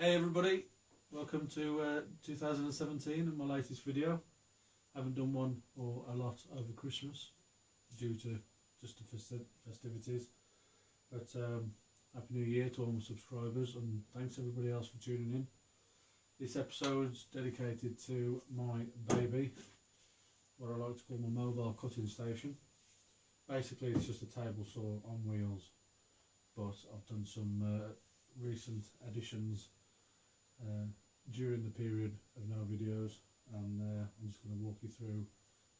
Hey everybody, welcome to 2017 and my latest video. I haven't done one or a lot over Christmas due to just the festivities, but Happy New Year to all my subscribers and thanks everybody else for tuning in. This episode's dedicated to my baby, what I like to call my mobile cutting station. Basically it's just a table saw on wheels, but I've done some recent additions during the period of no videos, and I'm just going to walk you through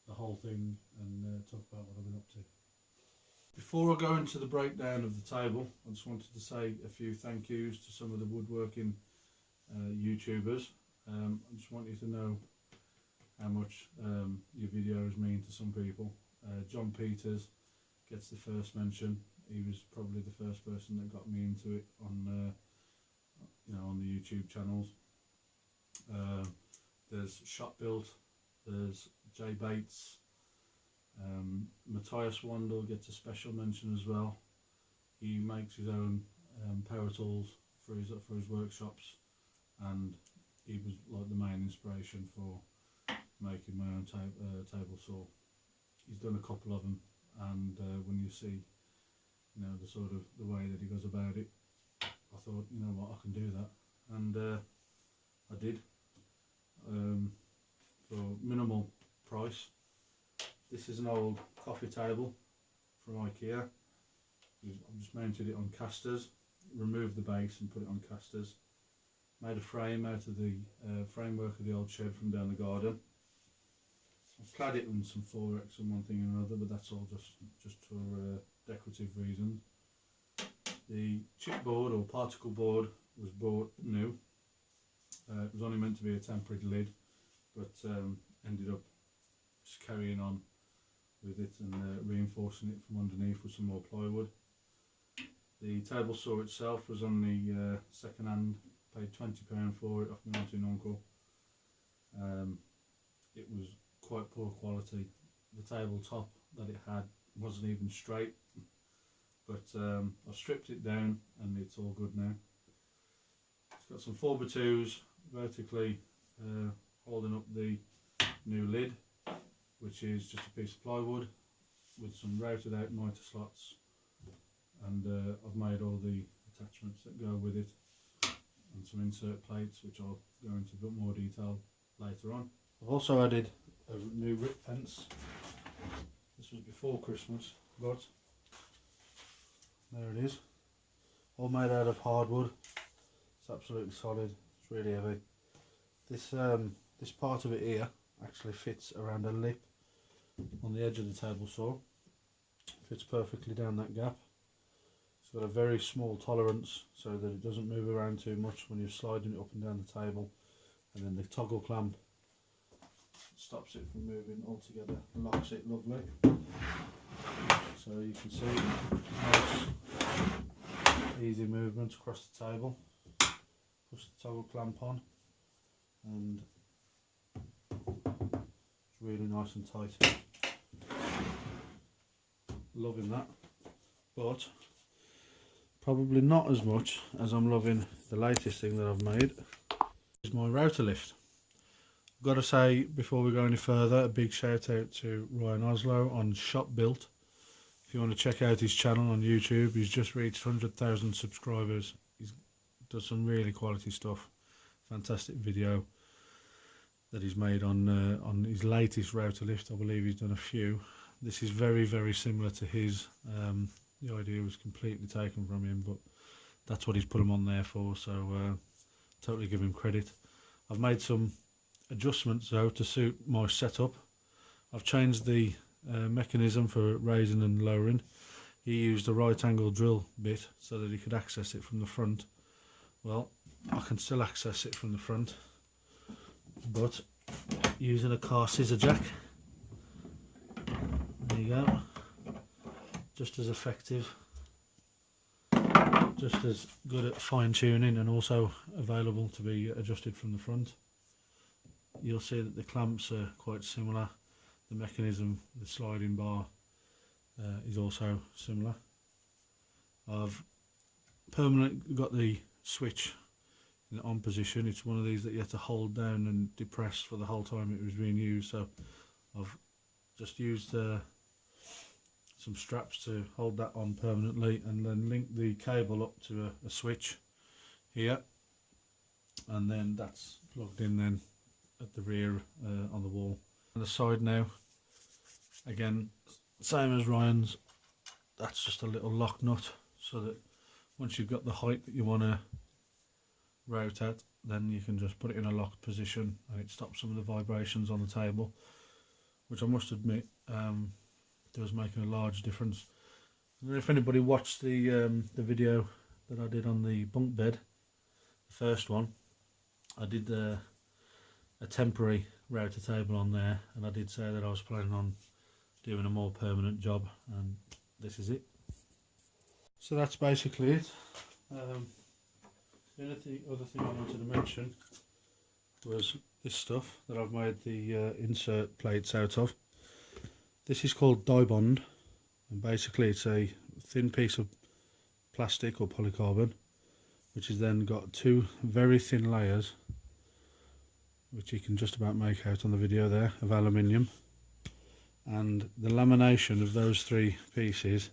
the whole thing and talk about what I've been up to. Before I go into the breakdown of the table, I just wanted to say a few thank yous to some of the woodworking YouTubers. I just want you to know how much your videos mean to some people. John Peters gets the first mention. He was probably the first person that got me into it on on the YouTube channels. There's Shot Built, there's Jay Bates, Matthias Wandel gets a special mention as well. He makes his own power tools for his workshops, and he was like the main inspiration for making my own table saw. He's done a couple of them, and when you see the sort of the way that he goes about it, I thought, you know what, I can do that, and I did for minimal price. This is an old coffee table from IKEA. I've just mounted it on casters, removed the base and put it on casters, made a frame out of the framework of the old shed from down the garden. I've clad it in some 4X and one thing and another, but that's all just for decorative reasons. The chipboard or particle board was bought new. It was only meant to be a temporary lid, but ended up just carrying on with it and reinforcing it from underneath with some more plywood. The table saw itself was only second hand, paid £20 for it off my auntie and uncle. It was quite poor quality. The tabletop that it had wasn't even straight, but I've stripped it down and it's all good now. It's got some 4x2s vertically holding up the new lid, which is just a piece of plywood with some routed out mitre slots, and I've made all the attachments that go with it and some insert plates, which I'll go into a bit more detail later on. I've also added a new rip fence. This was before Christmas, but there it is, all made out of hardwood. It's absolutely solid, it's really heavy. This part of it here actually fits around a lip on the edge of the table saw. Fits perfectly down that gap. It's got a very small tolerance so that it doesn't move around too much when you're sliding it up and down the table, and then the toggle clamp stops it from moving altogether, locks it lovely. So you can see nice easy movement across the table. Push the toggle clamp on and it's really nice and tight. Loving that, but probably not as much as I'm loving the latest thing that I've made. Is my router lift. I've got to say before we go any further, a big shout out to Ryan Oslo on Shop Built. If you want to check out his channel on YouTube, he's just reached 100,000 subscribers. He's does some really quality stuff. Fantastic video that he's made on his latest router lift. I believe he's done a few. This is very, very similar to his. The idea was completely taken from him, but that's what he's put him on there for, so totally give him credit. I've made some adjustments though to suit my setup. I've changed the mechanism for raising and lowering. He used a right angle drill bit so that he could access it from the front. Well, I can still access it from the front, but using a car scissor jack, there you go, just as effective, just as good at fine tuning, and also available to be adjusted from the front. You'll see that the clamps are quite similar. The mechanism, the sliding bar is also similar. I've permanently got the switch in the on position. It's one of these that you have to hold down and depress for the whole time it was being used. So I've just used some straps to hold that on permanently, and then link the cable up to a switch here, and then that's plugged in then at the rear on the wall. On the side now, again same as Ryan's, that's just a little lock nut, so that once you've got the height that you want to route at, then you can just put it in a locked position and it stops some of the vibrations on the table, which I must admit does make a large difference. And if anybody watched the video that I did on the bunk bed, the first one, I did a temporary router table on there, and I did say that I was planning on doing a more permanent job, and this is it. So that's basically it. The other thing I wanted to mention was this stuff that I've made the insert plates out of. This is called die bond, and basically it's a thin piece of plastic or polycarbon, which has then got two very thin layers, which you can just about make out on the video there, of aluminium, and the lamination of those three pieces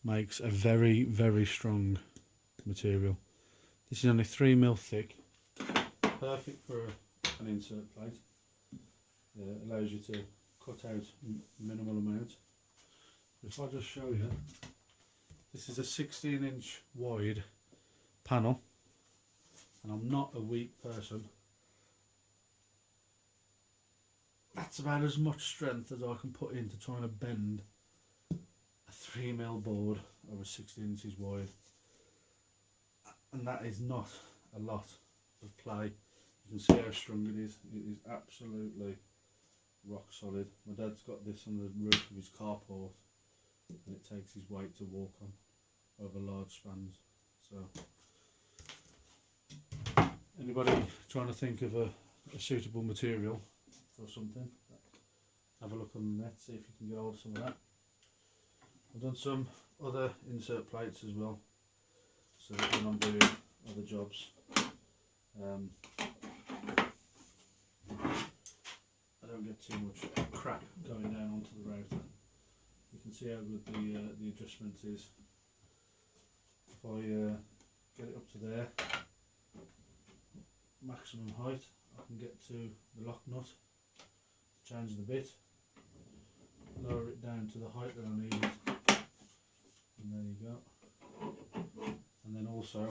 makes a very, very strong material. This is only 3mm thick, perfect for an insert plate. It allows you to cut out minimal amount. If I just show you, this is a 16-inch wide panel, and I'm not a weak person. That's about as much strength as I can put into trying to bend a 3mm board over 16 inches wide, and that is not a lot of play. You can see how strong it is. It is absolutely rock solid. My dad's got this on the roof of his carport, and it takes his weight to walk on over large spans. So anybody trying to think of a suitable material or something, have a look on the net, see if you can get hold of some of that. I've done some other insert plates as well, so that when I'm doing other jobs, I don't get too much crap going down onto the router. You can see how good the adjustment is. If I get it up to there, maximum height, I can get to the lock nut, change the bit, lower it down to the height that I need it, and there you go. And then also,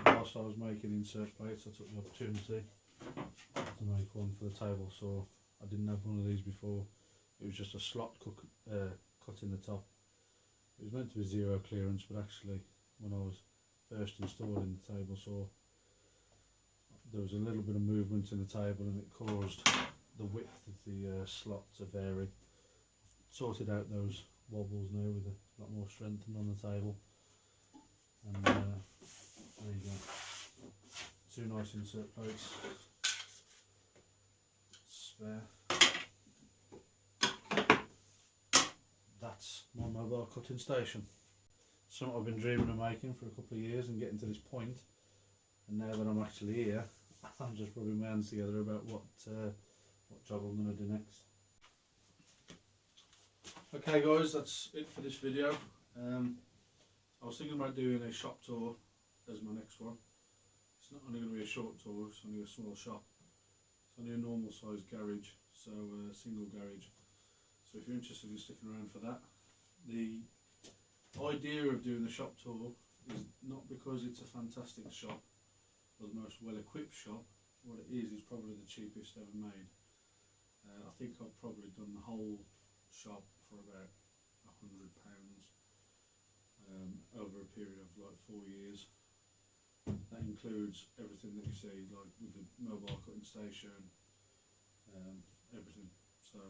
whilst I was making insert plates, I took the opportunity to make one for the table saw. I didn't have one of these before. It was just a slot cut in the top. It was meant to be zero clearance, but actually when I was first installing the table saw, there was a little bit of movement in the table and it caused the width of the slot to vary. Sorted out those wobbles now with a lot more strength on the table, and there you go, two nice insert plates, spare. That's my mobile cutting station. Something I've been dreaming of making for a couple of years and getting to this point, and now that I'm actually here, I'm just rubbing my hands together about what job I'm going to do next. Okay guys, that's it for this video. I was thinking about doing a shop tour as my next one. It's not only going to be a short tour, it's only a small shop. It's only a normal sized garage, so a single garage. So if you're interested in sticking around for that. The idea of doing the shop tour is not because it's a fantastic shop or the most well equipped shop. What it is probably the cheapest ever made. I think I've probably done the whole shop for about £100 over a period of like 4 years. That includes everything that you see, like with the mobile cutting station, everything. So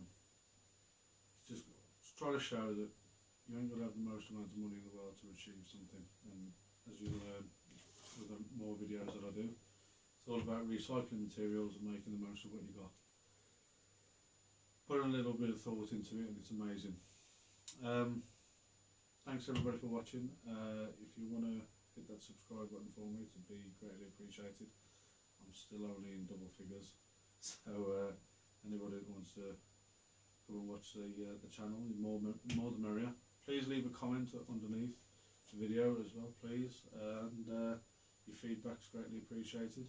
it's just try to show that you ain't got to have the most amount of money in the world to achieve something. And as you'll learn with the more videos that I do, it's all about recycling materials and making the most of what you got. Put a little bit of thought into it and it's amazing. Thanks everybody for watching. If you want to hit that subscribe button for me, it would be greatly appreciated. still only in double figures. So anybody that wants to come and watch the channel, more the merrier. Please leave a comment underneath the video as well, please, and your feedback's greatly appreciated.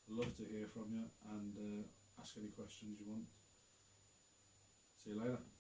I'd love to hear from you and ask any questions you want. See you later.